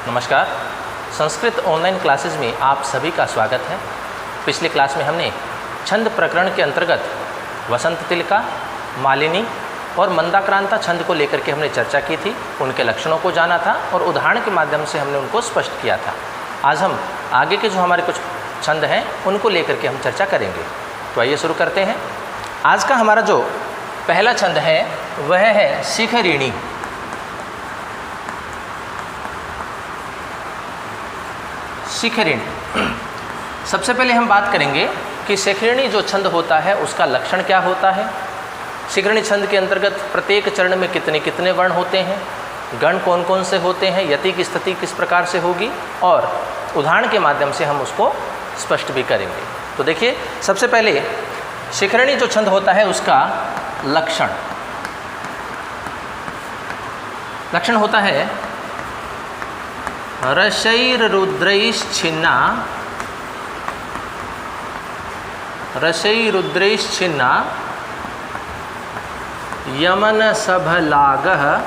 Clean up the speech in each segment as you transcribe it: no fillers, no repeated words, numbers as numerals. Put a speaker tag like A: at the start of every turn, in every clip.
A: नमस्कार। Sanskrit online classes में आप सभी का स्वागत है। पिछली क्लास में हमने छंद प्रकरण के अंतर्गत वसंत तिलका, मालिनी और मंदाक्रांता छंद को लेकर के हमने चर्चा की थी, उनके लक्षणों को जाना था और उदाहरण के माध्यम से हमने उनको स्पष्ट किया था। आज हम आगे के जो हमारे कुछ छंद हैं उनको लेकर के हम चर्चा करेंगे। तो आइए शुरू करते हैं। आज का हमारा जो पहला छंद है वह है शिखरिणी। शिखरिणी, सबसे पहले हम बात करेंगे कि शिखरिणी जो छंद होता है उसका लक्षण क्या होता है। शिखरिणी छंद के अंतर्गत प्रत्येक चरण में कितने कितने वर्ण होते हैं, गण कौन कौन से होते हैं, यति की स्थिति किस प्रकार से होगी और उदाहरण के माध्यम से हम उसको स्पष्ट भी करेंगे। तो देखिए, सबसे पहले शिखरिणी जो छंद होता है उसका लक्षण होता है रसैरुद्रैश्छिन्ना यमनसभलागः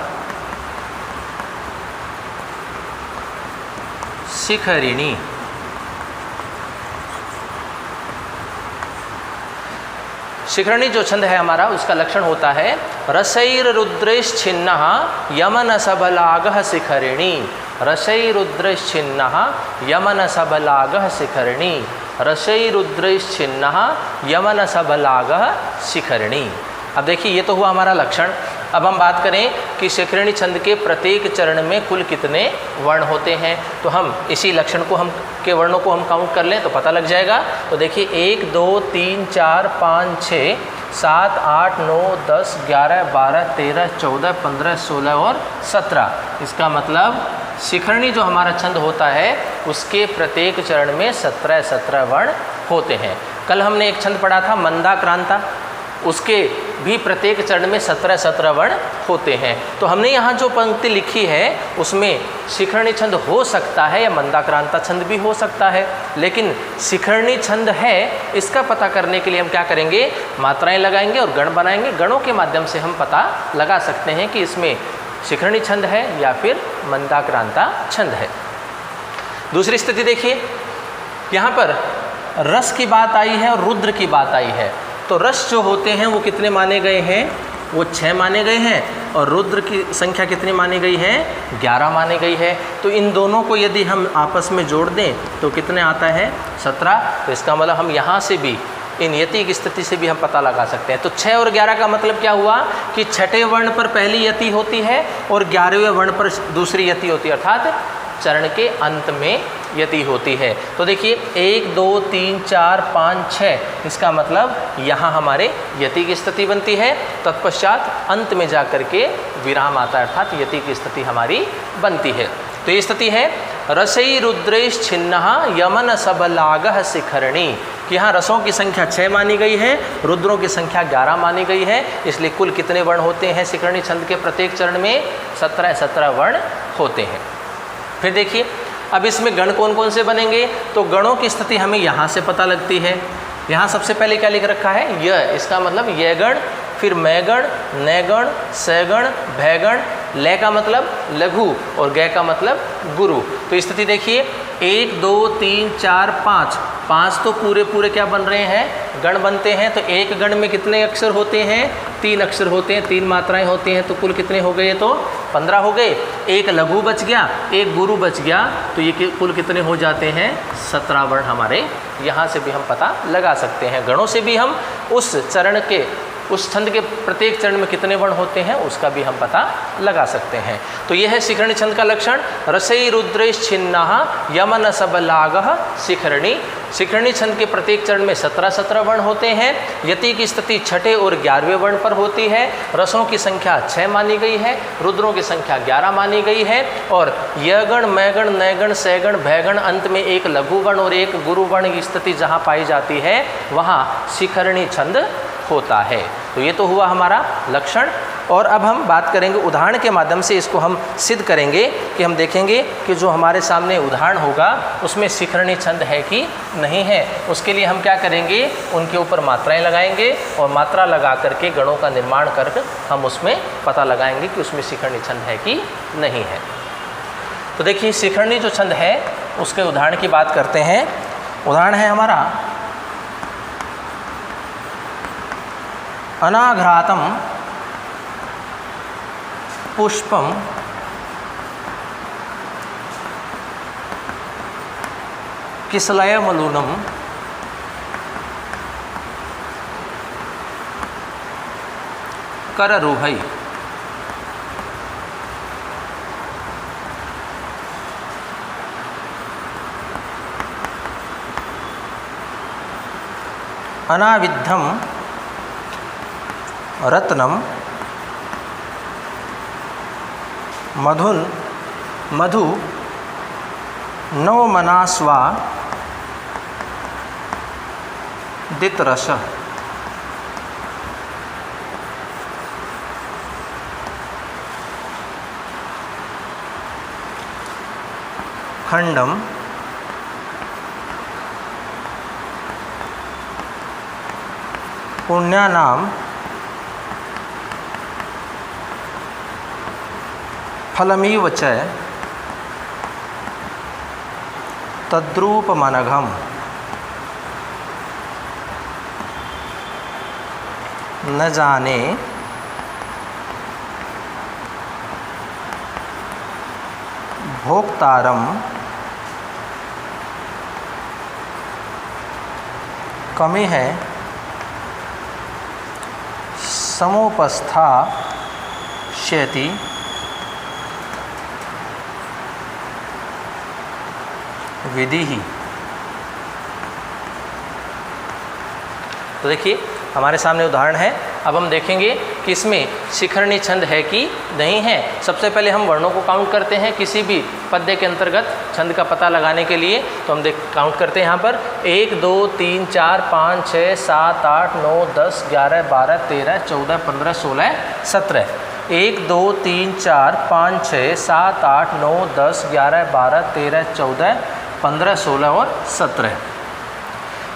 A: शिखरिणी। शिखरिणी जो छंद है हमारा उसका लक्षण होता है रसैरुद्रैश्छिन्नः यमनसभलागः शिखरिणी। रसैरुद्रैश्छिन्नः यमनसभलागः शिखरिणी। रसैरुद्रैश्छिन्नः यमनसभलागः शिखरिणी। अब देखिए, ये तो हुआ हमारा लक्षण। अब हम बात करें कि शिखरिणी छंद के प्रत्येक चरण में कुल कितने वर्ण होते हैं, तो हम इसी लक्षण को के वर्णों को हम काउंट कर लें तो पता लग जाएगा। तो देखिए, 1 2 3 4 5 6 7 8 9 10 11 12 13 14 15 16 और 17। इसका मतलब शिखरिणी जो हमारा छंद होता है उसके प्रत्येक चरण में 17 वर्ण होते हैं। कल हमने एक छंद पढ़ा था मंदाक्रांता, उसके भी प्रत्येक चरण में 17 वर्ण होते हैं। तो हमने यहाँ जो पंक्ति लिखी है उसमें शिखरिणी छंद हो सकता है या मंदाक्रांता छंद भी हो सकता है, लेकिन शिखरिणी छंद है इसका पता करने के लिए हम क्या करेंगे, मात्राएं लगाएंगे और गण बनाएंगे। गणों के माध्यम से हम पता लगा सकते हैं कि इसमें शिखरिणी छंद है या फिर मंदाक्रांता छंद है। दूसरी स्थिति देखिए, यहाँ पर रस की बात आई है और रुद्र की बात आई है। तो रस जो होते हैं वो कितने माने गए हैं, वो 6 माने गए हैं और रुद्र की संख्या कितनी मानी गई है, 11 मानी गई है। तो इन दोनों को यदि हम आपस में जोड़ दें तो कितने आता है, 17। तो इसका मतलब हम यहाँ से भी इन यति की स्थिति से भी हम पता लगा सकते हैं। तो 6 और 11 का मतलब क्या हुआ कि छठे वर्ण पर पहली यति होती है और 11वें वर्ण पर दूसरी यति होती है, अर्थात चरण के अंत में यति होती है। तो देखिए, 1 2 3 4 5 6, इसका मतलब यहाँ हमारे यति की स्थिति बनती है, तत्पश्चात अंत में जाकर के विराम आता है, अर्थात यति की स्थिति हमारी बनती है। तो ये स्थिति है रसैरुद्रैश्छिन्नः यमनसभलागः शिखरिणी। कि यहाँ रसों की संख्या 6 मानी गई है, रुद्रों की संख्या 11 मानी गई है, इसलिए कुल कितने वर्ण होते हैं शिखरिणी छंद के प्रत्येक चरण में, 17 वर्ण होते हैं। फिर देखिए, अब इसमें गण कौन कौन से बनेंगे, तो गणों की स्थिति हमें यहाँ से पता लगती है। यहाँ सबसे पहले क्या लिख रखा है, य, इसका मतलब य गण, फिर मै गण, नय गण, स गण, भय गण, लय का मतलब लघु और गय का मतलब गुरु। तो स्थिति देखिए, 1 2 3 4 5 तो पूरे क्या बन रहे हैं, गण बनते हैं। तो एक गण में कितने अक्षर होते हैं, 3 अक्षर होते हैं, 3 मात्राएं होती हैं। तो कुल कितने हो गए, तो 15 हो गए। एक लघु बच गया, एक गुरु बच गया, तो ये कुल कितने हो जाते हैं, 17 वर्ण हमारे यहाँ से भी हम पता लगा सकते हैं। गणों से भी हम उस चरण के, उस छंद के प्रत्येक चरण में कितने वर्ण होते हैं उसका भी हम पता लगा सकते हैं। तो यह है शिखरिणी छंद का लक्षण, रसैरुद्रैश्छिन्नः यमनसभलागः शिखरिणी। शिखरिणी छंद के प्रत्येक चरण में 17 वर्ण होते हैं। यति की स्थिति छठे और 11वें वर्ण पर होती है। रसों की संख्या 6 मानी गई है, रुद्रों की संख्या 11 मानी गई है और य गण, मै गण, नय गण, स गण, भय गण, अंत में एक लघु गण और एक गुरु गण की स्थिति जहाँ पाई जाती है वहाँ शिखरिणी छंद होता है। तो ये तो हुआ हमारा लक्षण। और अब हम बात करेंगे उदाहरण के माध्यम से, इसको हम सिद्ध करेंगे कि हम देखेंगे कि जो हमारे सामने उदाहरण होगा उसमें शिखरिणी छंद है कि नहीं है। उसके लिए हम क्या करेंगे, उनके ऊपर मात्राएं लगाएंगे और मात्रा लगा करके गणों का निर्माण कर हम उसमें पता लगाएंगे कि उसमें शिखरिणी छंद है कि नहीं है। तो देखिए शिखरणी जो छंद है उसके उदाहरण की बात करते हैं। उदाहरण है हमारा अनाघ्रातम पुष्पम किसलयमलूनम कररुभै। अनाविद्धम रत्नम मधु नवमनास्वा दित्रस। खंडम पुण्यानाम फलमीव च तद्रूपमनघम। न जाने भोक्तारम कमी है समुपस्थास्यति विधि ही। तो देखिए हमारे सामने उदाहरण है। अब हम देखेंगे कि इसमें शिखरणी छंद है कि नहीं है। सबसे पहले हम वर्णों को काउंट करते हैं किसी भी पद्य के अंतर्गत छंद का पता लगाने के लिए। तो हम काउंट करते हैं यहाँ पर 1 2 3 4 5 6 7 8 9 10 11 12 13 14 15 16 17। 1 2 3 4 5 6 7 8 9 10 11 12 13 14 15 16 और 17।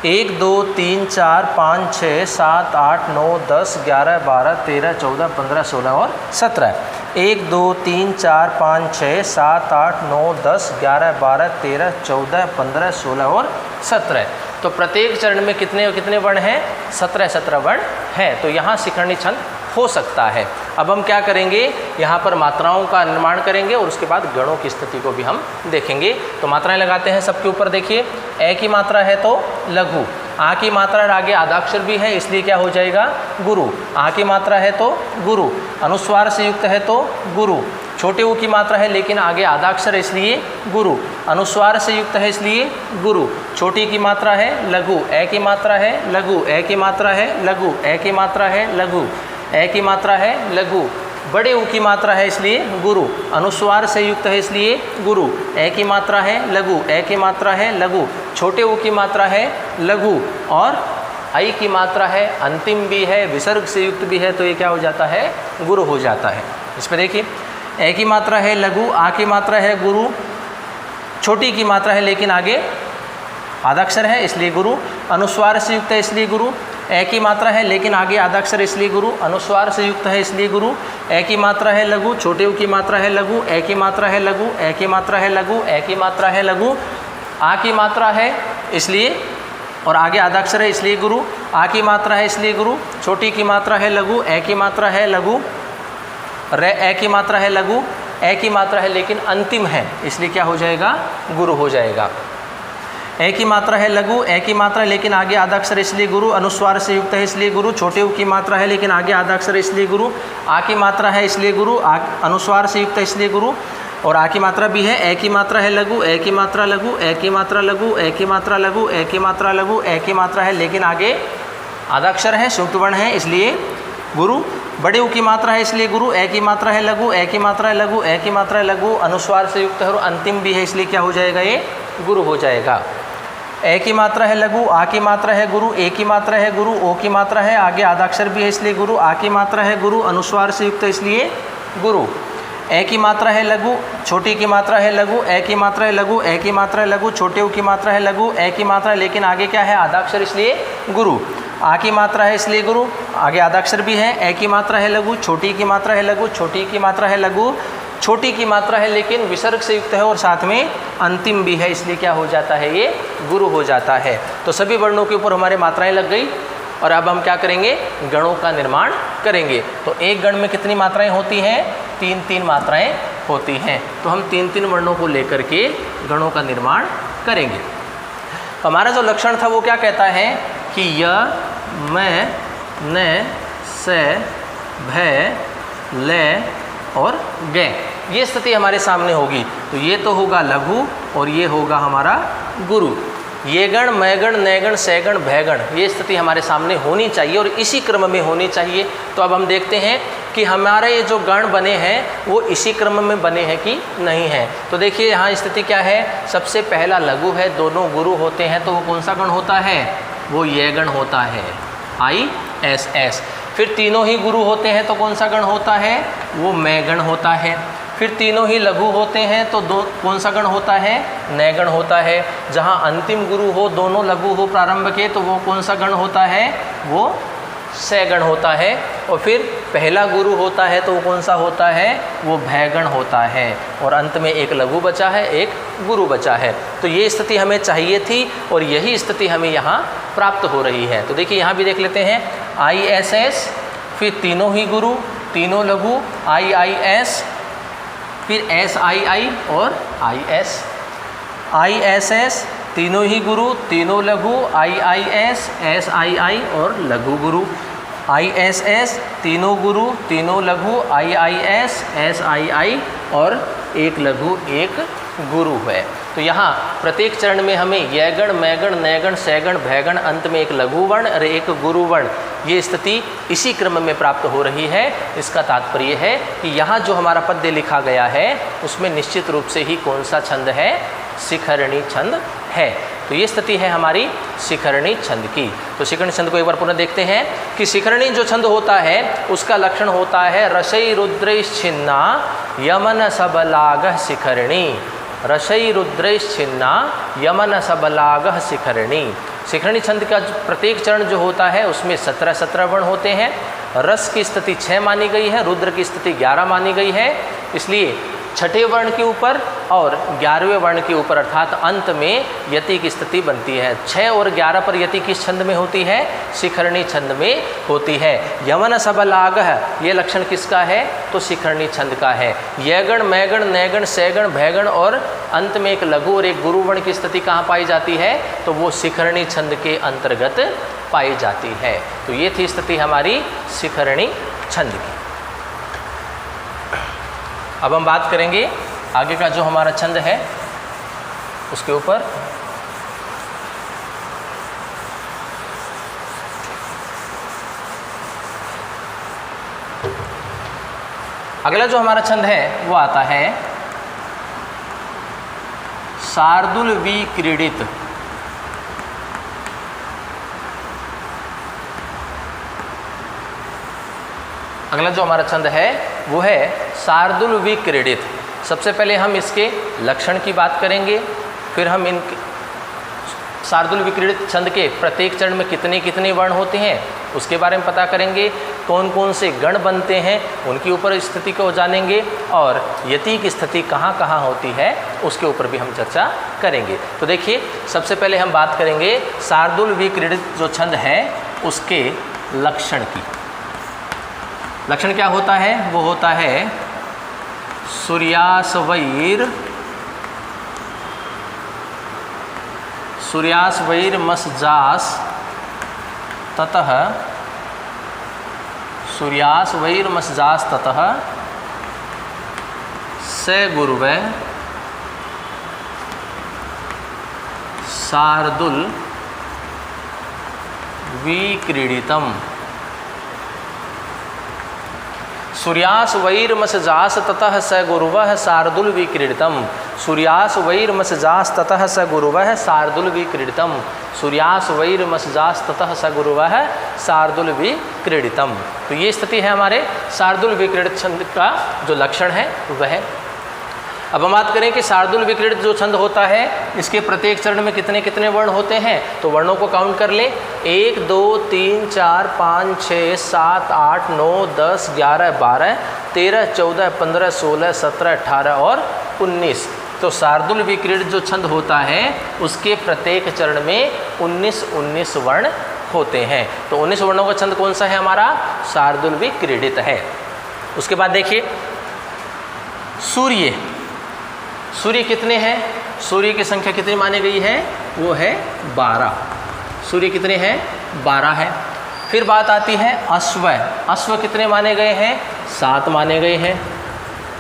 A: 1 2 3 4 5 6 7 8 9 10 11 12 13 14 15 16 और 17। 1 2 3 4 5 6 7 8 9 10 11 12 13 14 15 16 और 17। तो प्रत्येक चरण में कितने वर्ण हैं? 17 वर्ण हैं। तो यहाँ शिखरणी छंद हो सकता है। अब हम क्या करेंगे, यहाँ पर मात्राओं का निर्माण करेंगे और उसके बाद गणों की स्थिति को भी हम देखेंगे। तो मात्राएं लगाते हैं सबके ऊपर। देखिए ए की मात्रा है तो लघु, आ की मात्रा आगे आदाक्षर भी है इसलिए क्या हो जाएगा गुरु। आ की मात्रा है तो गुरु, अनुस्वार से युक्त है तो गुरु। छोटे ऊ की मात्रा है लेकिन आगे आदाक्षर है इसलिए गुरु, अनुस्वार से युक्त है इसलिए गुरु। छोटी की मात्रा है लघु, ए की मात्रा है लघु, ए की मात्रा है लघु, ए की मात्रा है लघु, ए की मात्रा है लघु। बड़े ऊ की मात्रा है इसलिए गुरु, अनुस्वार से युक्त है इसलिए गुरु। ए की मात्रा है लघु, ए की मात्रा है लघु। छोटे ऊ की मात्रा है लघु और आई की मात्रा है अंतिम भी है, विसर्ग से युक्त भी है, तो ये क्या हो जाता है गुरु हो जाता है। इस पर देखिए ए की मात्रा है लघु, आ की मात्रा है गुरु, छोटी की मात्रा है लेकिन आगे आदाक्षर है इसलिए गुरु, अनुस्वार से युक्त है इसलिए गुरु। ए की मात्रा है लेकिन आगे आदाक्षर इसलिए गुरु, अनुस्वार से युक्त है इसलिए गुरु। ए की मात्रा है लघु, छोटे ऊ की मात्रा है लघु, ए की मात्रा है लघु, ए की मात्रा है लघु, ए की मात्रा है लघु। आ की मात्रा है इसलिए और आगे आदाक्षर है इसलिए गुरु, आ की मात्रा है इसलिए गुरु। छोटी की मात्रा है लघु, ए की मात्रा है लघु, ए की मात्रा है लघु, ए की मात्रा है लेकिन अंतिम है इसलिए क्या हो जाएगा गुरु हो जाएगा। ए की मात्रा है लघु, ए की मात्रा लेकिन आगे आदाक्षर इसलिए गुरु, अनुस्वार से युक्त है इसलिए गुरु। छोटे ऊ की मात्रा है लेकिन आगे आदाक्षर इसलिए गुरु। आ की मात्रा है इसलिए गुरु, अनुस्वार से युक्त है इसलिए गुरु और आ की मात्रा भी है। ए की मात्रा है लघु, ए की मात्रा लघु, ए की मात्रा लघु, ए की मात्रा लघु, ए की मात्रा लघु, ए की मात्रा है लेकिन आगे आदाक्षर है, संयुक्त वर्ण है इसलिए गुरु। बड़े ऊ की मात्रा है इसलिए गुरु, ए की मात्रा है लघु, ए की मात्रा है लघु, ए की मात्रा है लघु, अनुस्वार से युक्त है और अंतिम भी है इसलिए क्या हो जाएगा ये गुरु हो जाएगा। ए की मात्रा है लघु, आ की मात्रा है गुरु, ए की मात्रा है गुरु, ओ की मात्रा है आगे आदाक्षर भी है इसलिए गुरु, आ की मात्रा है गुरु, अनुस्वार से युक्त है इसलिए गुरु। ए की मात्रा है लघु, छोटी की मात्रा है लघु, ए की मात्रा है लघु, ए की मात्रा है लघु, छोटे ऊ की मात्रा है लघु, ए की मात्रा लेकिन आगे क्या है आदाक्षर इसलिए गुरु। आ की मात्रा है इसलिए गुरु, आगे आदाक्षर भी है। ए की मात्रा है लघु, छोटी की मात्रा है लघु, छोटी की मात्रा है लघु, छोटी की मात्रा है लेकिन विसर्ग से युक्त है और साथ में अंतिम भी है, इसलिए क्या हो जाता है, ये गुरु हो जाता है। तो सभी वर्णों के ऊपर हमारे मात्राएं लग गई और अब हम क्या करेंगे, गणों का निर्माण करेंगे। तो एक गण में कितनी मात्राएं होती हैं, 3-3 मात्राएं होती हैं। तो हम 3-3 वर्णों को लेकर के गणों का निर्माण करेंगे। हमारा जो लक्षण था वो क्या कहता है कि य, मैं, न, से, भय, ले और गे, ये स्थिति हमारे सामने होगी। तो ये तो होगा लघु और ये होगा हमारा गुरु। ये गण, मैं गण, नय गण, से गण, भय गण, ये स्थिति हमारे सामने होनी चाहिए और इसी क्रम में होनी चाहिए। तो अब हम देखते हैं कि हमारे ये जो गण बने हैं वो इसी क्रम में बने हैं कि नहीं हैं। तो देखिए यहाँ स्थिति क्या है, सबसे पहला लघु है, दोनों गुरु होते हैं, तो वो कौन सा गण होता है, वो ये गण होता है, ISS। फिर तीनों ही गुरु होते हैं तो कौन सा गण होता है, वो मैं गण होता है। फिर तीनों ही लघु होते हैं तो कौन सा गण होता है, नय गण होता है। जहाँ अंतिम गुरु हो, दोनों लघु हो प्रारंभ के, तो वो कौन सा गण होता है, वो से गण होता है। और फिर पहला गुरु होता है तो वो कौन सा होता है, वो भय गण होता है। और अंत में एक लघु बचा है, एक गुरु बचा है। तो ये स्थिति हमें चाहिए थी और यही स्थिति हमें यहाँ प्राप्त हो रही है। तो देखिए यहाँ भी देख लेते हैं, ISS, फिर तीनों ही गुरु, तीनों लघु, IIS, फिर SII और ISS, तीनों ही गुरु, तीनों लघु, IIS, SII और लघु गुरु, ISS, तीनों गुरु, तीनों लघु, IIS, SII और एक लघु एक गुरु है। तो यहाँ प्रत्येक चरण में हमें यह गण, मैं गण, नय गण, से गण, भय गण, अंत में एक लघु वर्ण और एक गुरु वर्ण, ये स्थिति इसी क्रम में प्राप्त हो रही है। इसका तात्पर्य है कि यहाँ जो हमारा पद्य लिखा गया है उसमें निश्चित रूप से ही कौन सा छंद है, शिखरणी छंद है। तो ये स्थिति है हमारी शिखरणी छंद की। तो शिखरणी छंद को एक बार पुनः देखते हैं कि शिखरणी जो छंद होता है उसका लक्षण होता है रसई रुद्रैश्छिन्ना यमन सबलागः शिखरणी। रसई रुद्रैश्छिन्ना यमन सबलागः शिखरणी। शिखरणी छंद का प्रत्येक चरण जो होता है उसमें 17 वर्ण होते हैं। रस की स्थिति 6 मानी गई है, रुद्र की स्थिति 11 मानी गई है। इसलिए छठे वर्ण के ऊपर और 11वें वर्ण के ऊपर अर्थात अंत में यति की स्थिति बनती है। 6 और 11 पर यति किस छंद में होती है, शिखरणी छंद में होती है। यमन सबलागः ये लक्षण किसका है, तो शिखरणी छंद का है। यह गण, मैं गण, नय गण, से गण, भय गण और अंत में एक लघु और एक गुरु वर्ण की स्थिति कहाँ पाई जाती है, तो वो शिखरणी छंद के अंतर्गत पाई जाती है। तो ये थी स्थिति हमारी शिखरणी छंद की। अब हम बात करेंगे आगे का जो हमारा छंद है उसके ऊपर। अगला जो हमारा छंद है वो आता है शार्दूल विक्रीडित। अगला जो हमारा छंद है वो है शार्दूल विक्रीडित। सबसे पहले हम इसके लक्षण की बात करेंगे, फिर हम इन शार्दूल विक्रीडित छंद के प्रत्येक चरण में कितने कितने वर्ण होते हैं उसके बारे में पता करेंगे, कौन कौन से गण बनते हैं उनके ऊपर स्थिति को जानेंगे और यति की स्थिति कहाँ कहाँ होती है उसके ऊपर भी हम चर्चा करेंगे। तो देखिए सबसे पहले हम बात करेंगे शार्दूल विक्रीडित जो छंद है उसके लक्षण की। लक्षण क्या होता है, वो होता है सूर्यास्वैर मसजास ततः सूर्यास्वैर मसजास ततः से गुरुवे शार्दूल विक्रीडितम्। सूर्यास्वैर्मसजास ततः स गुरुवः शार्दूल विक्रीडितम्। सूर्यास्वैर्मसजास ततः स गुरुवः शार्दूल विक्रीडितम्। सूर्यास्वैर्मसजास ततः स गुरुवः शार्दूल विक्रीडितम्। तो ये स्थिति है हमारे शार्दूल विक्रीडित छंद का जो लक्षण है वह। अब हम बात करें कि शार्दूल विक्रीडित जो छंद होता है इसके प्रत्येक चरण में कितने कितने वर्ण होते हैं, तो वर्णों को काउंट कर लें। 1 2 3 4 5 6 7 8 9 10 11 12 13 14 15 16 17 18 और 19। तो शार्दूल विक्रीडित जो छंद होता है उसके प्रत्येक चरण में 19 वर्ण होते हैं। तो 19 वर्णों का छंद कौन सा है हमारा, शार्दूल विक्रीडित है। उसके बाद देखिए सूर्य, सूर्य कितने हैं, सूर्य की संख्या कितनी मानी गई है, वो है 12। सूर्य कितने हैं, 12 है। फिर बात आती है अश्व, अश्व कितने माने गए हैं, 7 माने गए हैं।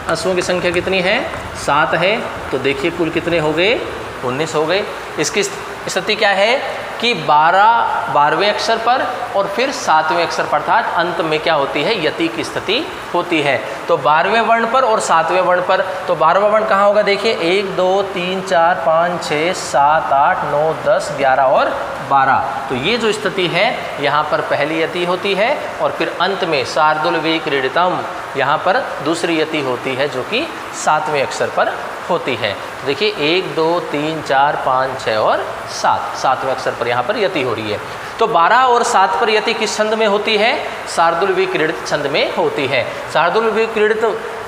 A: अश्वों की संख्या कितनी है, 7 है। तो देखिए कुल कितने हो गए, 19 हो गए। इसकी स्थिति क्या है कि 12वें अक्षर पर और फिर 7वें अक्षर पर, अर्थात अंत में क्या होती है, यति की स्थिति होती है। तो 12वें वर्ण पर और 7वें वर्ण पर, तो 12वां वर्ण कहाँ होगा, देखिए 1 2 3 4 5 6 7 8 9 10 11 और 12। तो ये जो स्थिति है यहाँ पर पहली यति होती है और फिर अंत में शार्दूल विक्रीडितम यहाँ पर दूसरी यति होती है जो कि 7वें अक्षर पर होती है। तो देखिए 1 2 3 4 5 6 और 7वें अक्षर पर यहाँ पर यति हो रही है। तो 12 और 7 पर यति किस छंद में होती है, शार्दूल विक्रीडित छंद में होती है। शार्दूल विक्रीडित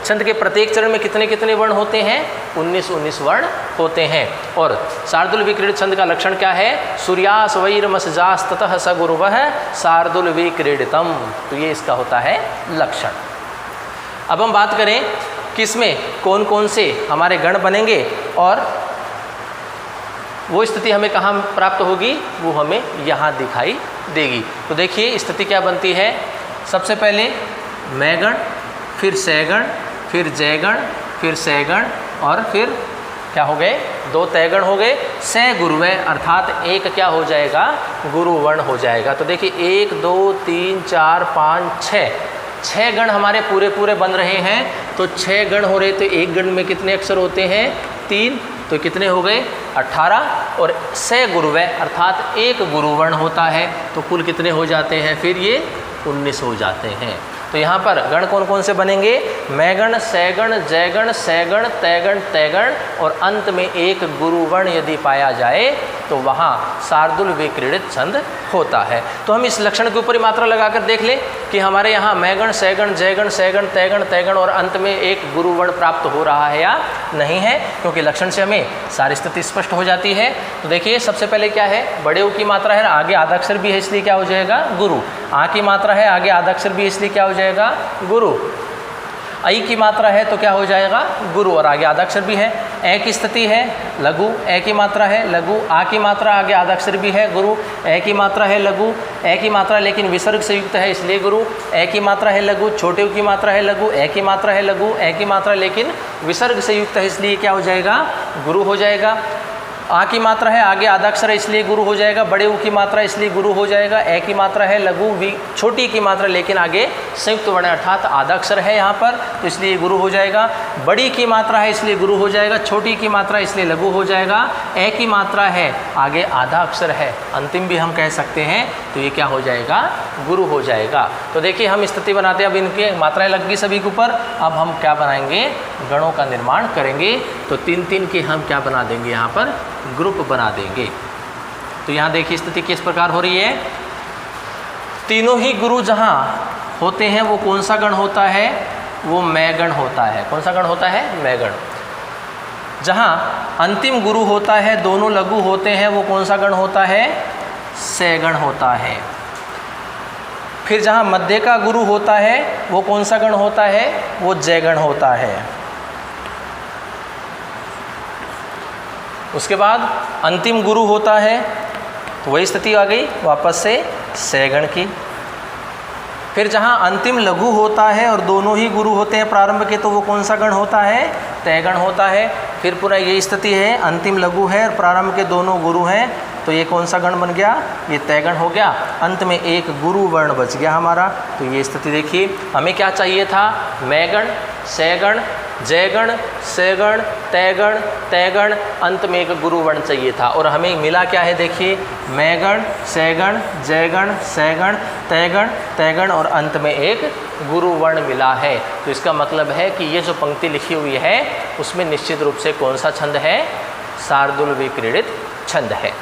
A: छंद के प्रत्येक चरण में कितने कितने वर्ण होते हैं, 19 वर्ण होते हैं। और शार्दूल विक्रीडित छंद का लक्षण क्या है, सूर्यास वैरमसजास ततः स गुरुवः शार्दूल विक्रीडितम। तो ये इसका होता है लक्षण। अब हम बात करें कि इसमें कौन कौन से हमारे गण बनेंगे और वो स्थिति हमें कहाँ प्राप्त होगी, वो हमें यहाँ दिखाई देगी। तो देखिए स्थिति क्या बनती है, सबसे पहले मैगण, फिर सैगण, फिर जयगण, फिर सैगण और फिर क्या हो गए, 2 तैगण हो गए। सै गुरुवै अर्थात एक क्या हो जाएगा, गुरुवर्ण हो जाएगा। तो देखिए 1 2 3 4 5 6 गण हमारे पूरे बन रहे हैं। तो 6 गण हो रहे, तो एक गण में कितने अक्षर होते हैं, 3। तो कितने हो गए, 18। और सै गुरुवै अर्थात एक गुरुवर्ण होता है, तो कुल कितने हो जाते हैं, फिर ये 19 हो जाते हैं। तो यहाँ पर गण कौन कौन से बनेंगे, मैगण, सैगण, जयगण, सैगण, तैगण, तैगण और अंत में एक गुरुवर्ण यदि पाया जाए तो वहाँ शार्दूल विक्रीडित छंद होता है। तो हम इस लक्षण के ऊपर ही मात्रा लगाकर देख लें कि हमारे यहाँ मैगण, सैगण, जयगण, सैगण, तैगण, तैगण और अंत में एक गुरुवर्ण प्राप्त हो रहा है या नहीं है, क्योंकि लक्षण से हमें सारी स्थिति स्पष्ट हो जाती है। तो देखिए सबसे पहले क्या है, बड़े ऊ की मात्रा है, आगे आधाक्षर भी है इसलिए क्या हो जाएगा, गुरु। आ की मात्रा है, आगे आधाक्षर भी इसलिए क्या हो जाएगा, गुरु। ऐ की मात्रा है तो क्या हो जाएगा, गुरु और आगे आधाक्षर भी है। ए की स्थिति है लघु, ए की मात्रा है लघु। आ की मात्रा आगे आधाक्षर भी है गुरु। ए की मात्रा है लघु, ए की मात्रा लेकिन विसर्ग से युक्त है इसलिए गुरु। ए की मात्रा है लघु, छोटे ऊ की मात्रा है लघु। ए की मात्रा है लघु, ए की मात्रा लेकिन विसर्ग से युक्त है इसलिए क्या हो जाएगा, गुरु हो जाएगा। आ की मात्रा है, आगे आधाक्षर है इसलिए गुरु हो जाएगा। बड़े ऊ की मात्रा इसलिए गुरु हो जाएगा। ए की मात्रा है लघु, वी छोटी की मात्रा लेकिन आगे संयुक्त वर्ण अर्थात आधाक्षर है यहाँ पर तो इसलिए गुरु हो जाएगा। बड़ी की मात्रा है इसलिए गुरु हो जाएगा। छोटी की मात्रा इसलिए लघु हो जाएगा। ए की मात्रा है, आगे आधा अक्षर है, अंतिम भी हम कह सकते हैं, तो ये क्या हो जाएगा, गुरु हो जाएगा। तो देखिए हम स्थिति बनाते हैं, अब इनके मात्राएं लग गई सभी के ऊपर। अब हम क्या बनाएंगे, गणों का निर्माण करेंगे। तो 3-3 के हम क्या बना देंगे, यहाँ पर ग्रुप बना देंगे। तो यहाँ देखिए स्थिति किस प्रकार हो रही है, तीनों ही गुरु जहाँ होते हैं वो कौन सा गण होता है, वो मैगण होता है। कौन सा गण होता है, मैगण। जहाँ अंतिम गुरु होता है, दोनों लघु होते हैं, वो कौन सा गण होता है, सैगण होता है। फिर जहाँ मध्य का गुरु होता है वो कौन सा गण होता है, वो जयगण होता है। उसके बाद अंतिम गुरु होता है, तो वही स्थिति आ गई वापस से सैगण की। फिर जहाँ अंतिम लघु होता है और दोनों ही गुरु होते हैं प्रारंभ के, तो वो कौन सा गण होता है, तैगण होता है। फिर पूरा यही स्थिति है, अंतिम लघु है और प्रारंभ के दोनों गुरु हैं, तो ये कौन सा गण बन गया, ये तैगण हो गया। अंत में एक गुरु वर्ण बच गया हमारा। तो ये स्थिति देखिए, हमें क्या चाहिए था, मैगण, सैगण, जयगण, सैगण, तैगण, तैगण, अंत में एक गुरु वर्ण चाहिए था और हमें मिला क्या है देखिए, मैगण, सैगण, जयगण, सैगण, तैगण, तैगण और अंत में एक गुरु वर्ण मिला है। तो इसका मतलब है कि ये जो पंक्ति लिखी हुई है उसमें निश्चित रूप से कौन सा छंद है, शार्दूल विक्रीडित छंद है।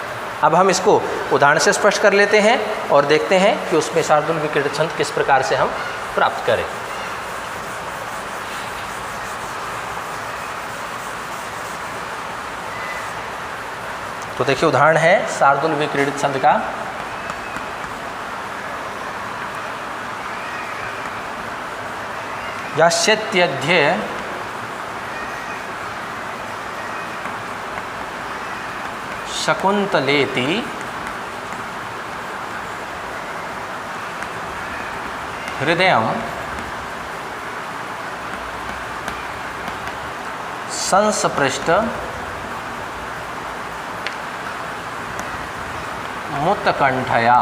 A: अब हम इसको उदाहरण से स्पष्ट कर लेते हैं और देखते हैं कि उसमें शार्दूल विक्रीडित छंद किस प्रकार से हम प्राप्त करें। तो देखिए उदाहरण है शार्दूल विक्रीडित छंद का। यास्यत्यध्ये शकुंतलेति हृदयं संस्पृष्ट मुत्कंठया।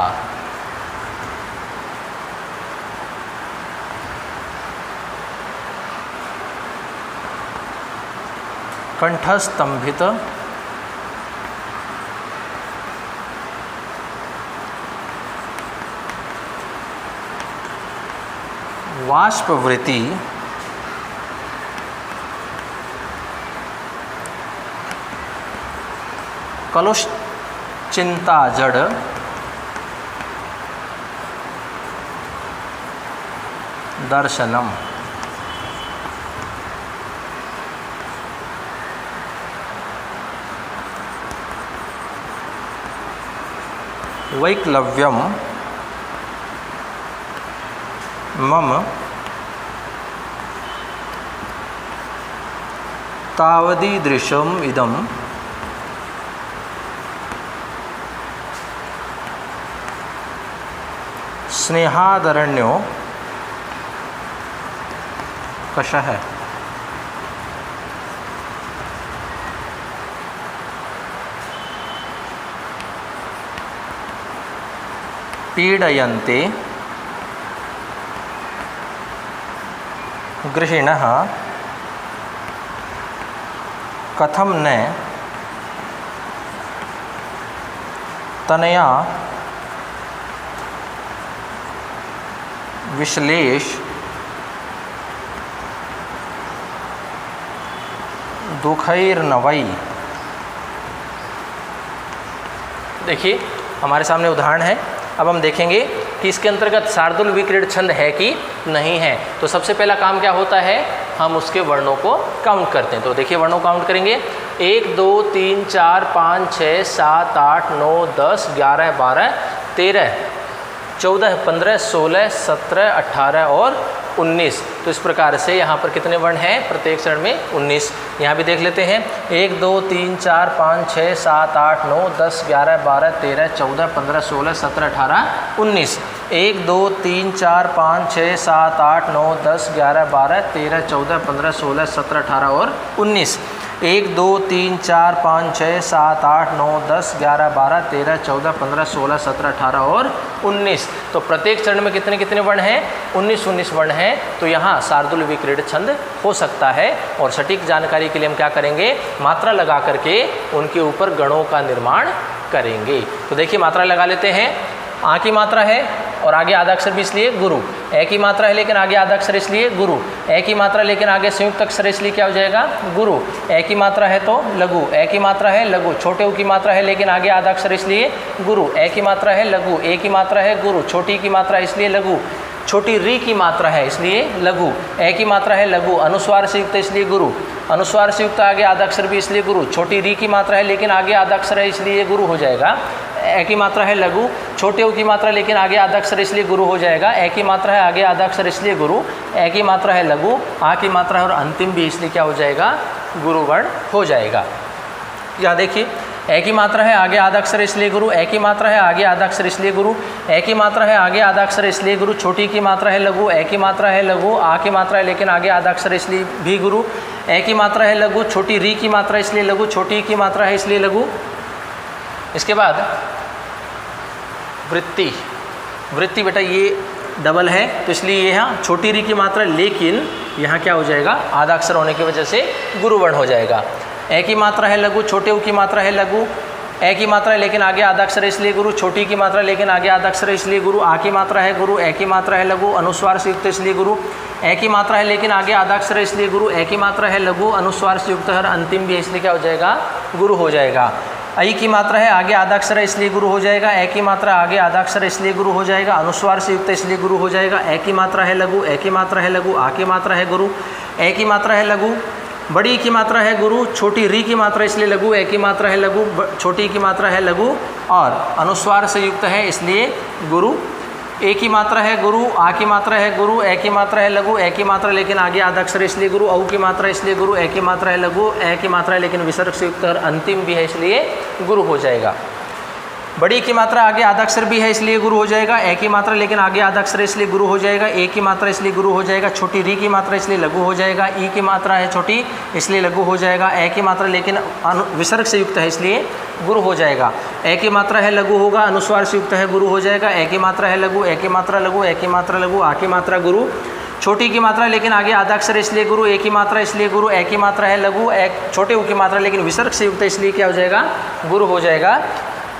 A: कंठस्तंभित वाष्पवृत्ति कलुषचिंता जड़ दर्शनम। वैक्लव्यम मम तावदीदृशम इदम स्नेहादरण्यो कषः। पीडयन्ते गृहिणः कथं न तनया विश्लेष दुखैर्नवै। देखिए हमारे सामने उदाहरण है। अब हम देखेंगे कि इसके अंतर्गत शार्दूल विक्रीडित छंद है कि नहीं है। तो सबसे पहला काम क्या होता है, हम उसके वर्णों को काउंट करते हैं। तो देखिए वर्णों को काउंट करेंगे, 1 2 3 4 5 6 7 8 9 10 11 12 13 14 15 16 17 18 और 19। तो इस प्रकार से यहाँ पर कितने वर्ण हैं, प्रत्येक चरण में 19। यहाँ भी देख लेते हैं, 1 2 3 4 5 6 7 8 9 10 11 12 13 14 15 16 17 18 19। 1 2 3 4 5 6 7 8 9 10 11 12 13 14 15 16 17 18 और 19। 1 2 3 4 5 6 7 8 9 10 11 12 13 14 15 16 17 18 और 19। तो प्रत्येक चरण में कितने कितने वर्ण हैं, 19 वर्ण हैं। तो यहाँ शार्दूल विक्रीडित छंद हो सकता है। और सटीक जानकारी के लिए हम क्या करेंगे, मात्रा लगा करके उनके ऊपर गणों का निर्माण करेंगे। तो देखिए मात्रा लगा लेते हैं। आ की मात्रा है और आगे आधा अक्षर भी इसलिए गुरु। ए की मात्रा है लेकिन आगे आधा अक्षर इसलिए गुरु। ए की मात्रा लेकिन आगे संयुक्त अक्षर इसलिए क्या हो जाएगा, गुरु। ए की मात्रा है तो लघु। ए की मात्रा है लघु। छोटे ऊ की मात्रा है लेकिन आगे आधा अक्षर इसलिए गुरु। ए की मात्रा है लघु। ए की मात्रा है गुरु। छोटी की मात्रा इसलिए लघु। छोटी री की मात्रा है इसलिए लघु। ए की मात्रा है लघु। अनुस्वार से युक्त इसलिए गुरु। अनुस्वार से युक्त आगे आधा अक्षर भी इसलिए गुरु। छोटी री की मात्रा है लेकिन आगे आधा अक्षर है इसलिए गुरु हो जाएगा। ए की मात्रा है लघु। छोटे ऊ की मात्रा लेकिन आगे आधा अक्षर इसलिए गुरु हो जाएगा। ए की मात्रा है आगे आधा अक्षर इसलिए गुरु। ए की मात्रा है लघु। आ की मात्रा है और अंतिम भी इसलिए क्या हो जाएगा, गुरु वर्ण हो जाएगा। यहाँ देखिए, ए की मात्रा है आगे आधा अक्षर इसलिए गुरु। ए की मात्रा है आगे आधा अक्षर इसलिए गुरु। ए की मात्रा है आगे आधा अक्षर इसलिए गुरु। छोटी की मात्रा है लघु। ए की मात्रा है लघु। आ की मात्रा है लेकिन आगे आधा अक्षर इसलिए भी गुरु। ए की मात्रा है लघु। छोटी री की मात्रा इसलिए लघु। छोटी की मात्रा है इसलिए लघु। इसके बाद वृत्ति। वृत्ति बेटा ये डबल है तो इसलिए ये यहाँ छोटी री की मात्रा लेकिन यहाँ क्या हो जाएगा, आधा अक्षर होने की वजह से गुरुवर्ण हो जाएगा। ए की मात्रा है लघु, छोटे ऊ की मात्रा है लघु, ए की मात्रा है लेकिन आगे आधा अक्षर है इसलिए गुरु, छोटी की मात्रा लेकिन आगे आधा अक्षर है इसलिए गुरु, आ की मात्रा है गुरु, ए की मात्रा है लघु, अनुस्वार से युक्त इसलिए गुरु, ए की मात्रा है लेकिन आगे आधा अक्षर है इसलिए गुरु, ए की मात्रा है लघु, अनुस्वार से युक्त हर अंतिम भी है इसलिए क्या हो जाएगा, गुरु हो जाएगा। आई की मात्रा है आगे आधा अक्षर है इसलिए गुरु हो जाएगा, ए की मात्रा आगे आधा अक्षर है इसलिए गुरु हो जाएगा, अनुस्वार से युक्त इसलिए गुरु हो जाएगा। ए की मात्रा है लघु, ए की मात्रा है लघु, आ की मात्रा है गुरु, ए की मात्रा है लघु, बड़ी की मात्रा है गुरु, छोटी री की मात्रा इसलिए लघु, ए की मात्रा है लघु, छोटी की मात्रा है लघु और अनुस्वार से युक्त है इसलिए गुरु। ए की मात्रा है गुरु, आ की मात्रा है गुरु, ए की मात्रा है लघु, ए की मात्रा लेकिन आगे आधा अक्षर इसलिए गुरु, औ की मात्रा इसलिए गुरु, ए की मात्रा है लघु, ए की मात्रा है लेकिन विसर्ग से युक्त और अंतिम भी है इसलिए गुरु हो जाएगा। बड़ी की मात्रा आगे आधा अक्षर भी है इसलिए गुरु हो जाएगा, ए की मात्रा लेकिन आगे आधा अक्षर इसलिए गुरु हो जाएगा, ए की मात्रा इसलिए गुरु हो जाएगा, छोटी री की मात्रा इसलिए लघु हो जाएगा, ई की मात्रा है छोटी इसलिए लघु हो जाएगा, ए की मात्रा लेकिन विसर्ग से युक्त है इसलिए गुरु हो जाएगा। ए की मात्रा है लघु होगा, अनुस्वार से युक्त है गुरु हो जाएगा, ए की मात्रा है लघु, ए की मात्रा लघु, ए की मात्रा लघु, आ की मात्रा गुरु, छोटी की मात्रा लेकिन आगे आधा अक्षर इसलिए गुरु, ए की मात्रा इसलिए गुरु, ए की मात्रा है लघु, छोटे ऊ की मात्रा लेकिन विसर्ग से युक्त है इसलिए क्या हो जाएगा, गुरु हो जाएगा।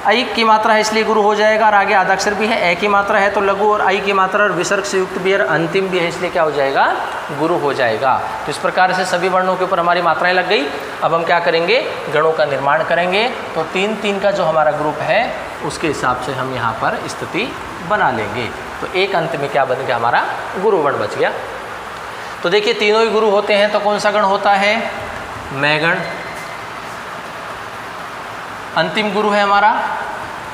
A: आई की मात्रा है इसलिए गुरु हो जाएगा और आगे आधा अक्षर भी है, ए की मात्रा है तो लघु और आई की मात्रा और विसर्ग से युक्त भी और अंतिम भी है इसलिए क्या हो जाएगा, गुरु हो जाएगा। तो इस प्रकार से सभी वर्णों के ऊपर हमारी मात्राएं लग गई। अब हम क्या करेंगे, गणों का निर्माण करेंगे। तो 3-3 का जो हमारा ग्रुप है उसके हिसाब से हम यहाँ पर स्थिति बना लेंगे। तो एक अंत में क्या बन गया, हमारा गुरुवर्ण बच गया। तो देखिए तीनों ही गुरु होते हैं तो कौन सा गण होता है, मैं गण। अंतिम गुरु है हमारा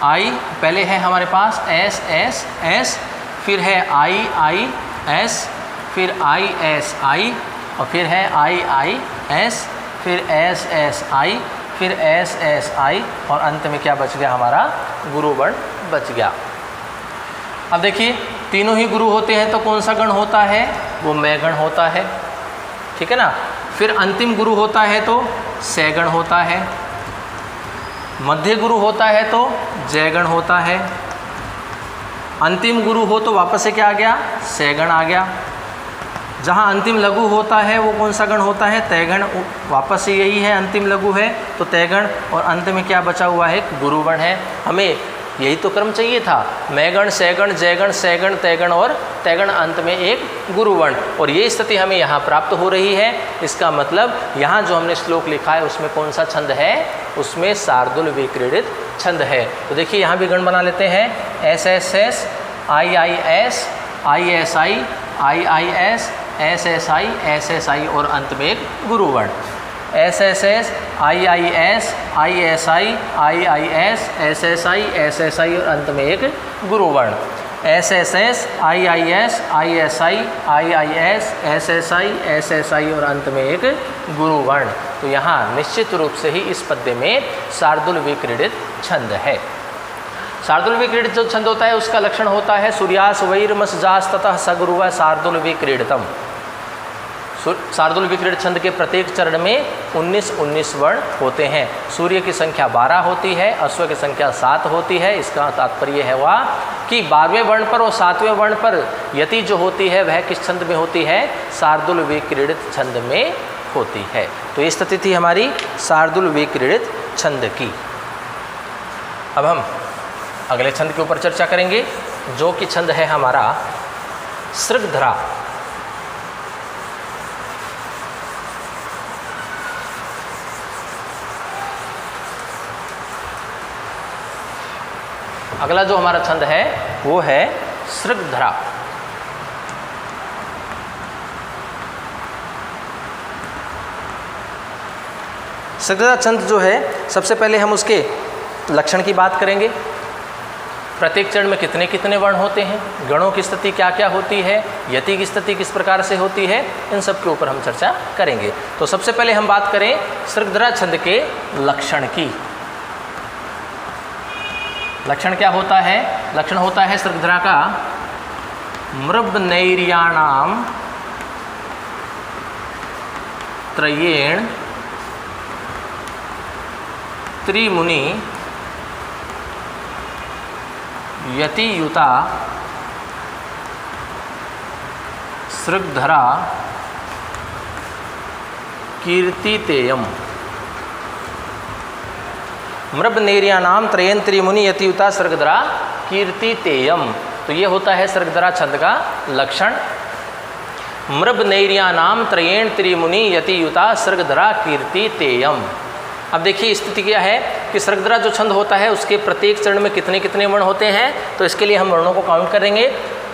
A: आई, पहले है हमारे पास एस एस एस, फिर है आई आई एस, फिर आई एस आई और फिर है आई आई एस, फिर एस एस आई, फिर एस एस आई और अंत में क्या बच गया, हमारा गुरुवर्ण बच गया। अब देखिए तीनों ही गुरु होते हैं तो कौन सा गण होता है, वो मैं गण होता है, ठीक है ना। फिर अंतिम गुरु होता है तो सैगण होता है, मध्य गुरु होता है तो जयगण होता है, अंतिम गुरु हो तो वापस से क्या आ गया, सैगण आ गया। जहाँ अंतिम लघु होता है वो कौन सा गण होता है, तैगण। वापस से यही है, अंतिम लघु है तो तैगण और अंत में क्या बचा हुआ है, गुरुगण है। हमें यही तो क्रम चाहिए था, मैगण सैगण जयगण सैगण तैगण और तैगण, अंत में एक गुरुवर्ण। और ये स्थिति हमें यहाँ प्राप्त हो रही है। इसका मतलब यहाँ जो हमने श्लोक लिखा है उसमें कौन सा छंद है, उसमें शार्दूल विक्रीडित छंद है। तो देखिए यहाँ भी गण बना लेते हैं, S S S, I I S, I S I, I I S, S S I, S S I और अंत में एक गुरुवर्ण। S S S, I I S, I S I, I I S, S S I, S S I और अंत में एक गुरुवर्ण। S S S, I I S, I S I, I I S, S S I, S S I और अंत में एक गुरुवर्ण। तो यहाँ निश्चित रूप से ही इस पद्य में शार्दूल विक्रीडित छंद है। शार्दूल विक्रीडित जो छंद होता है उसका लक्षण होता है सूर्यास वैरमस जास ततः सगुरुव शार्दूल विक्रीडितम। शार्दूल विक्रीडित छंद के प्रत्येक चरण में 19-19 वर्ण होते हैं। सूर्य की संख्या 12 होती है, अश्व की संख्या 7 होती है। इसका तात्पर्य है वह कि 12वें वर्ण पर और 7वें वर्ण पर यति जो होती है वह किस छंद में होती है, शार्दूल विक्रीडित छंद में होती है। तो ये स्थिति थी हमारी शार्दूल विक्रीडित छंद की। अब हम अगले छंद के ऊपर चर्चा करेंगे जो कि छंद है हमारा सृगधरा। अगला जो हमारा छंद है वो है सृगधरा। सृगधरा छंद जो है, सबसे पहले हम उसके लक्षण की बात करेंगे। प्रत्येक चरण में कितने कितने वर्ण होते हैं, गणों की स्थिति क्या क्या होती है, यति की स्थिति किस प्रकार से होती है, इन सब के ऊपर हम चर्चा करेंगे। तो सबसे पहले हम बात करें सृगधरा छंद के लक्षण की। लक्षण क्या होता है, लक्षण होता है सृगधरा का मृब नैर्याणाम त्रयेण त्रिमुनि यतियुता सृगधरा कीर्तितेयम। मृबनेरियानाम त्रयेन त्रिमुनि यतियुता सर्गधरा कीर्तितेयम। तो ये होता है सर्गधरा छंद का लक्षण। मृबनेरियानाम त्रयेन त्रिमुनि यतियुता सर्गधरा कीर्तितेयम। अब देखिए स्थिति क्या है कि सर्गधरा जो छंद होता है उसके प्रत्येक चरण में कितने कितने वर्ण होते हैं। तो इसके लिए हम वर्णों को काउंट करेंगे।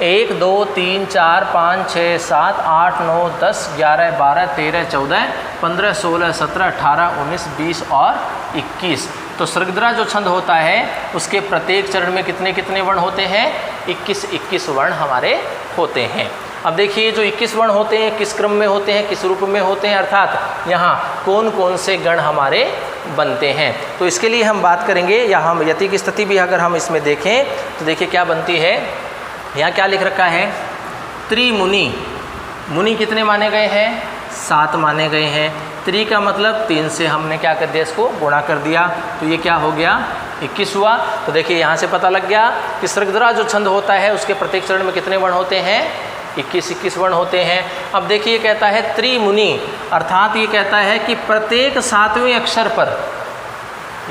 A: 1 2 3 4 5 6 7 8 9 10 11 12 13 14 15 16 17 18 19 20 और 21। तो सर्गधरा जो छंद होता है उसके प्रत्येक चरण में कितने कितने वर्ण होते हैं? 21 वर्ण हमारे होते हैं। अब देखिए जो 21 वर्ण होते हैं किस क्रम में होते हैं, किस रूप में होते हैं, अर्थात यहाँ कौन कौन से गण हमारे बनते हैं। तो इसके लिए हम बात करेंगे, या हम यति की स्थिति भी अगर हम इसमें देखें तो देखिए क्या बनती है। यहाँ क्या लिख रखा है? त्रिमुनि। मुनि कितने माने गए हैं? 7 माने गए हैं। त्रि का मतलब 3 से हमने क्या कर दिया, इसको गुणा कर दिया, तो ये क्या हो गया? 21 हुआ। तो देखिए यहाँ से पता लग गया कि सर्गधरा जो छंद होता है उसके प्रत्येक चरण में कितने वर्ण होते हैं? 21 वर्ण होते हैं। अब देखिए कहता है त्रिमुनि, अर्थात ये कहता है कि प्रत्येक 7वें अक्षर पर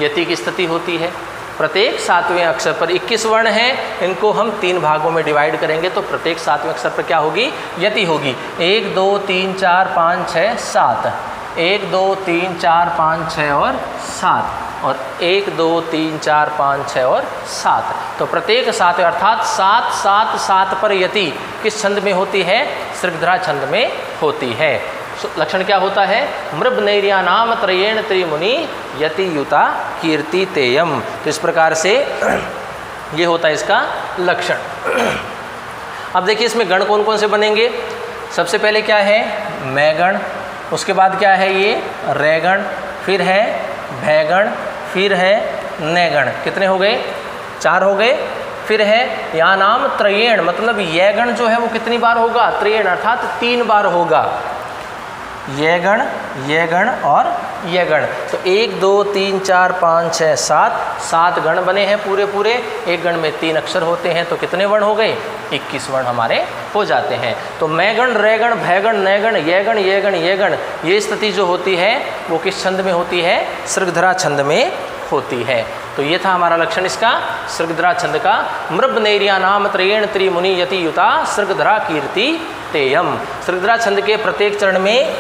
A: यति की स्थिति होती है। प्रत्येक 7वें अक्षर पर 21 वर्ण हैं, इनको हम 3 भागों में डिवाइड करेंगे तो प्रत्येक 7वें अक्षर पर क्या होगी? यति होगी। 1 2 3 4 5 6 7, 1 2 3 4 5 6 और 7, और 1 2 3 4 5 6 और 7। तो प्रत्येक 7 अर्थात 7 7 7 पर यति किस छंद में होती है? सर्गधरा छंद में होती है। लक्षण क्या होता है? मृबनेरियानाम त्रयेण त्रिमुनि यतियुता कीर्तितेयम। तो इस प्रकार से ये होता है इसका लक्षण। अब देखिए इसमें गण कौन कौन से बनेंगे। सबसे पहले क्या है? मैगण। उसके बाद क्या है? ये रैगण, फिर है भैगण, फिर है नैगण। कितने हो गए? 4 हो गए। फिर है यहाँ नाम त्रयेण, मतलब ये गण जो है वो कितनी बार होगा? त्रयेण अर्थात 3 बार होगा। ये गण और ये गण। तो 1 2 3 4 5 6 7 गण बने हैं पूरे पूरे। एक गण में 3 अक्षर होते हैं, तो कितने वर्ण हो गए? 21 वर्ण हमारे हो जाते हैं। तो मैगण, रैगण, भैगण, नैगण, ये गण, ये स्थिति जो होती है वो किस छंद में होती है? सर्गधरा छंद में होती है। तो ये था हमारा लक्षण इसका, सर्गधरा छंद का। मृबनेरियानाम त्रयेण त्रिमुनि यतियुता सर्गधरा कीर्तितेयम। सर्गधरा छंद के प्रत्येक चरण में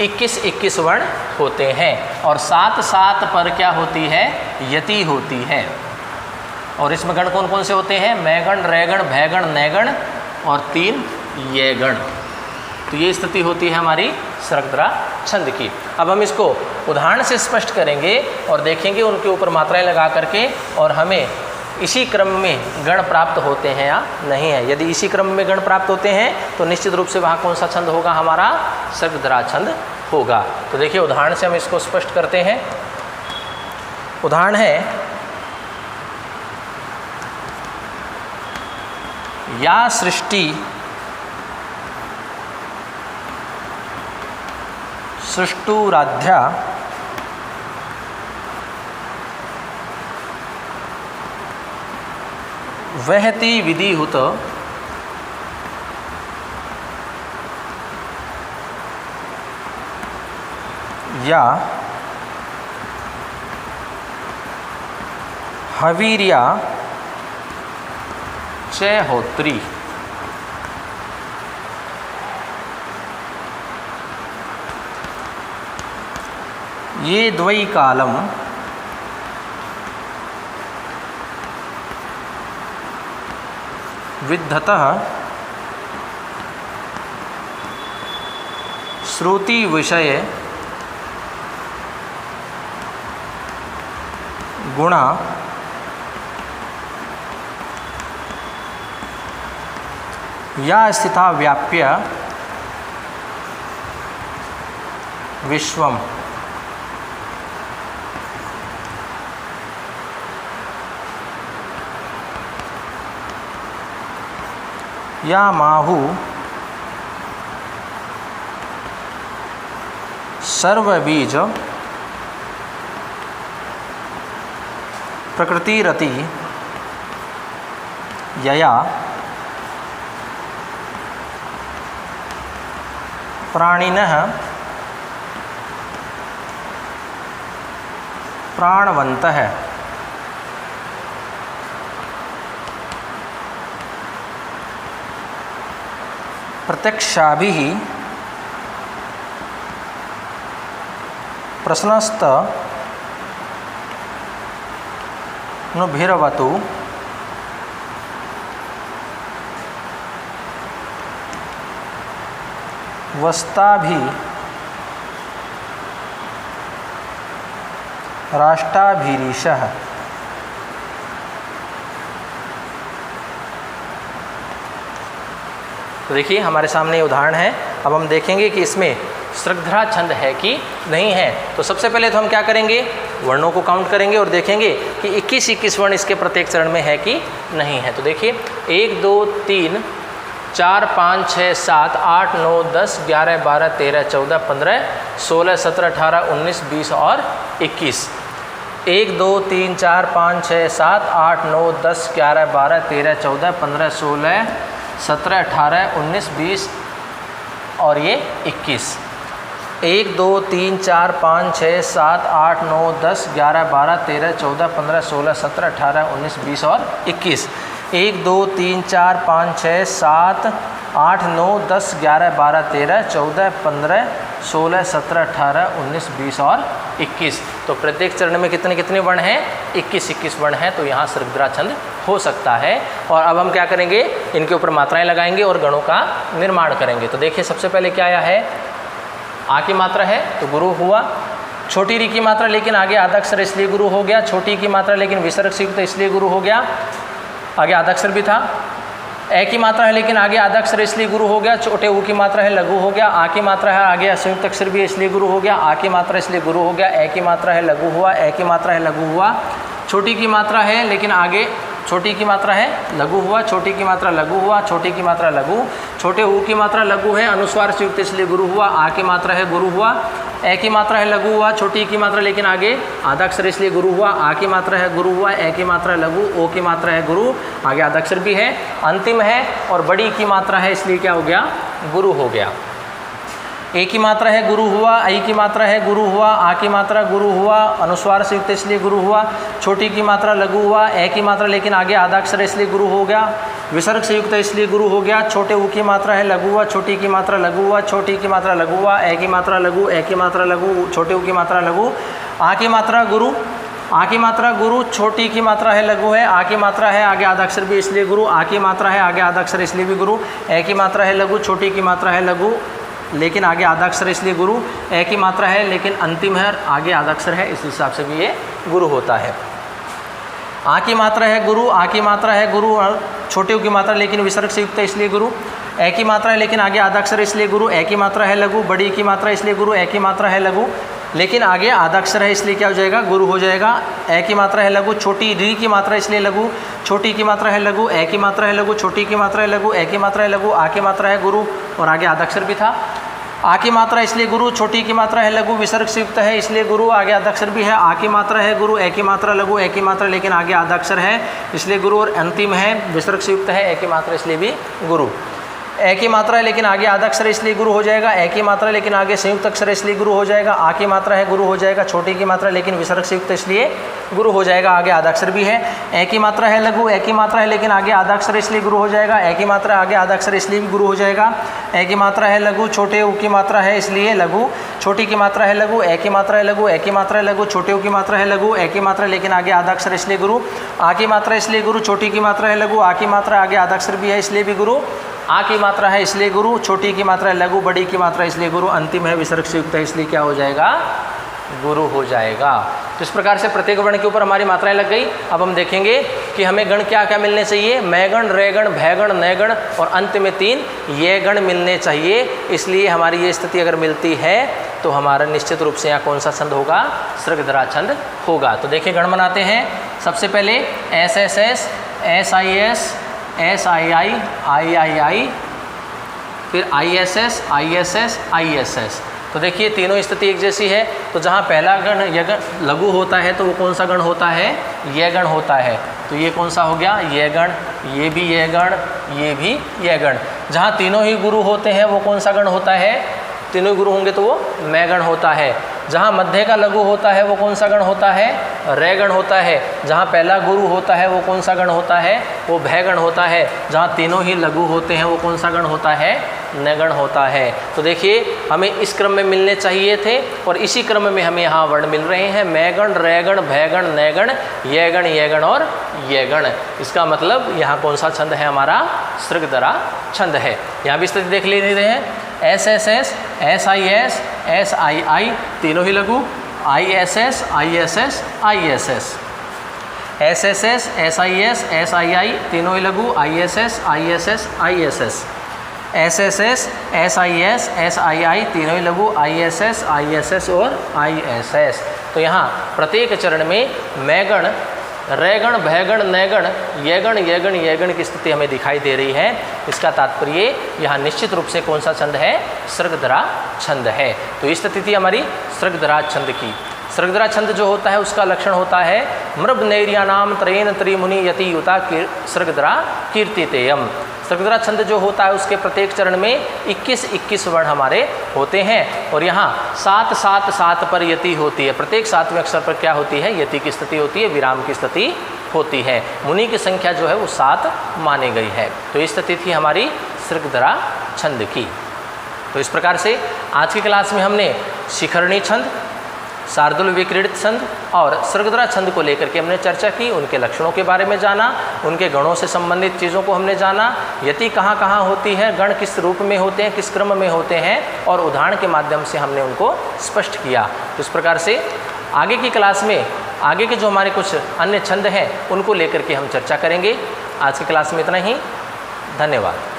A: 21 वर्ण होते हैं और 7 7 पर क्या होती है? यति होती है। और इसमें गण कौन कौन से होते हैं? मैगण, रैगण, भैगण, नैगण और 3 ये गण। तो ये स्थिति होती है हमारी सर्गधरा छंद की। अब हम इसको उदाहरण से स्पष्ट करेंगे और देखेंगे उनके ऊपर मात्राएं लगा करके, और हमें इसी क्रम में गण प्राप्त होते हैं या नहीं है। यदि इसी क्रम में गण प्राप्त होते हैं तो निश्चित रूप से वहाँ कौन सा छंद होगा? हमारा सर्गधरा छंद होगा। तो देखिए उदाहरण से हम इसको स्पष्ट करते हैं। उदाहरण है, या सृष्टि सृष्टुराध्या वहति विधिहुत या हवीर्या च होत्री। ये द्वै कालम विद्धतः श्रुति विषय गुणा या स्थिता व्याप्य विश्वम। या माहु सर्वबीज प्रकृतिरति यया प्राणिनः प्राणवन्तः। प्रत्यक्षाभिः प्रश्नस्तनुभीरवतु वस्ताभि राष्ट्राभिरीशः। तो देखिए हमारे सामने ये उदाहरण है। अब हम देखेंगे कि इसमें सृग्धरा छंद है कि नहीं है। तो सबसे पहले तो हम क्या करेंगे, वर्णों को काउंट करेंगे और देखेंगे कि 21 वर्ण इसके प्रत्येक चरण में है कि नहीं है। तो देखिए 1 2 3 4 5 6 7 8 9 10 11 12 13 14 15 16 17 18 19 20 और 21। 1 2 3 4 5 6 7 8 9 10 11 12 13 14 15 16 17 18 19 20 और ये 21। 1 2 3 4 5 6 7 8 9 10 11 12 13 14 15 16 17 18 19 20 और 21। 1 2 3 4 5 6 7 8 9 10 11 12 13 14 15 16 17 18 19 20 और 21। तो प्रत्येक चरण में कितने कितने वर्ण हैं, 21 वर्ण हैं। तो यहाँ सृग्धरा छंद हो सकता है। और अब हम क्या करेंगे, इनके ऊपर मात्राएं लगाएंगे और गणों का निर्माण करेंगे। तो देखिए सबसे पहले क्या आया है, आ की मात्रा है तो गुरु हुआ। छोटी री की मात्रा लेकिन आगे आधा अक्षर इसलिए गुरु हो गया। छोटी की मात्रा लेकिन विसर्ग से युक्त इसलिए गुरु हो गया, आगे आधा अक्षर भी था। ए की मात्रा है लेकिन आगे आधा अक्षर इसलिए गुरु हो गया। छोटे ऊ की मात्रा है लघु हो गया। आ की मात्रा है आगे असंयुक्त अक्षर भी इसलिए गुरु हो गया। आ की मात्रा इसलिए गुरु हो गया। ए की मात्रा है लघु हुआ। ए की मात्रा है लघु हुआ। छोटी की मात्रा है लेकिन आगे छोटी की मात्रा है लघु हुआ। छोटी की मात्रा लघु हुआ। छोटी की मात्रा लघु। छोटे ऊ की मात्रा लघु है, अनुस्वार से युक्त इसलिए गुरु हुआ। आ की मात्रा है गुरु हुआ। ए की मात्रा है लघु हुआ। छोटी की मात्रा लेकिन आगे आधा अक्षर इसलिए गुरु हुआ। आ की मात्रा है गुरु हुआ। ए की मात्रा लघु। ओ की मात्रा है गुरु, आगे आधा अक्षर भी है। अंतिम है और बड़ी की मात्रा है इसलिए क्या हो गया, गुरु हो गया। ए की मात्रा है गुरु हुआ। आई की मात्रा है गुरु हुआ। आ की मात्रा गुरु हुआ, अनुस्वार से युक्त इसलिए गुरु हुआ। छोटी की मात्रा लघु हुआ। ए की मात्रा लेकिन आगे आधा अक्षर इसलिए गुरु हो गया। विसर्ग से युक्त इसलिए गुरु हो गया। छोटे ऊ की मात्रा है लघु हुआ। छोटी की मात्रा लघु हुआ। छोटी की मात्रा लघु हुआ। ए की मात्रा लघु। ए की मात्रा लघु। छोटे ऊ की मात्रा लघु। आ की मात्रा गुरु। आ की मात्रा गुरु। छोटी की मात्रा है लघु है। आ की मात्रा है आगे आधा अक्षर भी इसलिए गुरु। आ की मात्रा है आगे आधा अक्षर इसलिए भी गुरु। ए की मात्रा है लघु। छोटी की मात्रा है लघु लेकिन आगे आधा अक्षर इसलिए गुरु। ए की मात्रा है लेकिन अंतिम है, आगे आधा अक्षर है, इस हिसाब से भी ये गुरु होता है। आ की मात्रा है गुरु। आ की मात्रा है गुरु। छोटे ऊ की मात्रा लेकिन विसर्ग से युक्त है इसलिए गुरु। ए की मात्रा है लेकिन आगे आधा अक्षर इसलिए गुरु। ए की मात्रा है लघु। बड़ी की मात्रा इसलिए गुरु। ए की मात्रा है लघु लेकिन आगे आधा अक्षर है इसलिए क्या हो जाएगा, गुरु हो जाएगा। ए की मात्रा है लघु। छोटी री की मात्रा इसलिए लघु। छोटी की मात्रा है लघु। ए की मात्रा है लघु। छोटी की मात्रा है लघु। ए की मात्रा है लघु। आ की मात्रा है गुरु और आगे आधा अक्षर भी था। आ की मात्रा इसलिए गुरु। छोटी की मात्रा है लघु। विसर्ग से युक्त है इसलिए गुरु, आगे आधा अक्षर भी है। आ की मात्रा है गुरु। ए की मात्रा लघु। ए की मात्रा लेकिन आगे आधा अक्षर है इसलिए गुरु और अंतिम है विसर्ग से युक्त है। ए की मात्रा इसलिए भी गुरु। ए की मात्रा है लेकिन आगे आधा अक्षर इसलिए गुरु हो जाएगा। ए की मात्रा लेकिन आगे संयुक्त अक्षर इसलिए गुरु हो जाएगा। आ की मात्रा है गुरु हो जाएगा। छोटी की मात्रा लेकिन विसर्ग से युक्त इसलिए गुरु हो जाएगा, आगे आधा अक्षर भी है। ए की मात्रा है लघु। ए की मात्रा है लेकिन आगे आधा अक्षर इसलिए गुरु हो जाएगा। ए की मात्रा आगे आधा अक्षर इसलिए भी गुरु हो जाएगा। ए की मात्रा है लघु। छोटे ऊ की मात्रा है इसलिए लघु। छोटी की मात्रा है लघु। ए की मात्रा है लघु। ए की मात्रा है लघु। छोटे ऊ की मात्रा है लघु। ए की मात्रा लेकिन आगे आधा अक्षर इसलिए गुरु। आ की मात्रा इसलिए गुरु। छोटी की मात्रा है लघु। आ की मात्रा आगे आधा अक्षर भी है इसलिए भी गुरु। आ की मात्रा है इसलिए गुरु। छोटी की मात्रा है लघु। बड़ी की मात्रा इसलिए गुरु। अंतिम है विसर्ग से युक्त है इसलिए क्या हो जाएगा, गुरु हो जाएगा। तो इस प्रकार से प्रत्येक वर्ण के ऊपर हमारी मात्राएं लग गई। अब हम देखेंगे कि हमें गण क्या क्या मिलने चाहिए। मैं गण, रे गण, भय गण, नय गण और अंत में 3 ये गण मिलने चाहिए। इसलिए हमारी ये स्थिति अगर मिलती है तो हमारा निश्चित रूप से यहाँ कौन सा छंद होगा, सृग्धरा छंद होगा। तो देखिए गण बनाते हैं। सबसे पहले S S S, S I S, S I I, I I I, फिर I S S, I S S, I S S. तो देखिए तीनों स्थिति एक जैसी है। तो जहाँ पहला गण यह गण लघु होता है तो वो कौन सा गण होता है, यह गण होता है। तो ये कौन सा हो गया, यह गण, ये भी यह गण, ये भी यह गण। जहाँ तीनों ही गुरु होते हैं वो कौन सा गण होता है, तीनों गुरु होंगे तो वो मैं गण होता है। जहाँ मध्य का लघु होता है वो कौन सा गण होता है? रे गण होता है। जहाँ पहला गुरु होता है वो कौन सा गण होता है? वो भय गण होता है। जहाँ तीनों ही लघु होते हैं वो कौन सा गण होता है? नगण होता है। तो देखिए हमें इस क्रम में मिलने चाहिए थे और इसी क्रम में हमें यहाँ वर्ण मिल रहे हैं। मैगण, रेगण, भयगण, नैगण, ये गण और ये गण। इसका मतलब यहाँ कौन सा छंद है? हमारा सृगधरा छंद है। यहाँ भी स्थिति देख ले रहे हैं, S S S, S I S, S I I, तीनों ही लघु, I S S, I S S, I S S, S S S, S I S, S I I, तीनों ही लघु, I S S, I S S, I S S, S S S, S I S, S I I, तीनों ही लघु, I S S, I S S और I S S. तो यहाँ प्रत्येक चरण में मैगण, रेगण, भयगण, नैगण, ये गण की स्थिति हमें दिखाई दे रही है। इसका तात्पर्य यहाँ निश्चित रूप से कौन सा छंद है? सृगधरा छंद है। तो इस स्थिति हमारी सृगधरा छंद की। सृगधरा छंद जो होता है उसका लक्षण होता है मृब नैर्यानाम त्रयेन त्रिमुनि यति युता सृगधरा कीर्तितेयम। सृगधरा छंद जो होता है उसके प्रत्येक चरण में 21 वर्ण हमारे होते हैं और यहाँ 7 पर यति होती है। प्रत्येक 7वें अक्षर पर क्या होती है? यति की स्थिति होती है, विराम की स्थिति होती है। मुनि की संख्या जो है वो 7 मानी गई है। तो इस स्थिति थी हमारी सृगधरा छंद की। तो इस प्रकार से आज की क्लास में हमने शिखरणी छंद, शार्दूल विक्रीडित छंद और सृगधरा छंद को लेकर के हमने चर्चा की। उनके लक्षणों के बारे में जाना, उनके गणों से संबंधित चीज़ों को हमने जाना, यति कहाँ कहाँ होती है, गण किस रूप में होते हैं, किस क्रम में होते हैं और उदाहरण के माध्यम से हमने उनको स्पष्ट किया। तो इस प्रकार से आगे की क्लास में आगे के जो हमारे कुछ अन्य छंद हैं उनको लेकर के हम चर्चा करेंगे। आज की क्लास में इतना ही। धन्यवाद।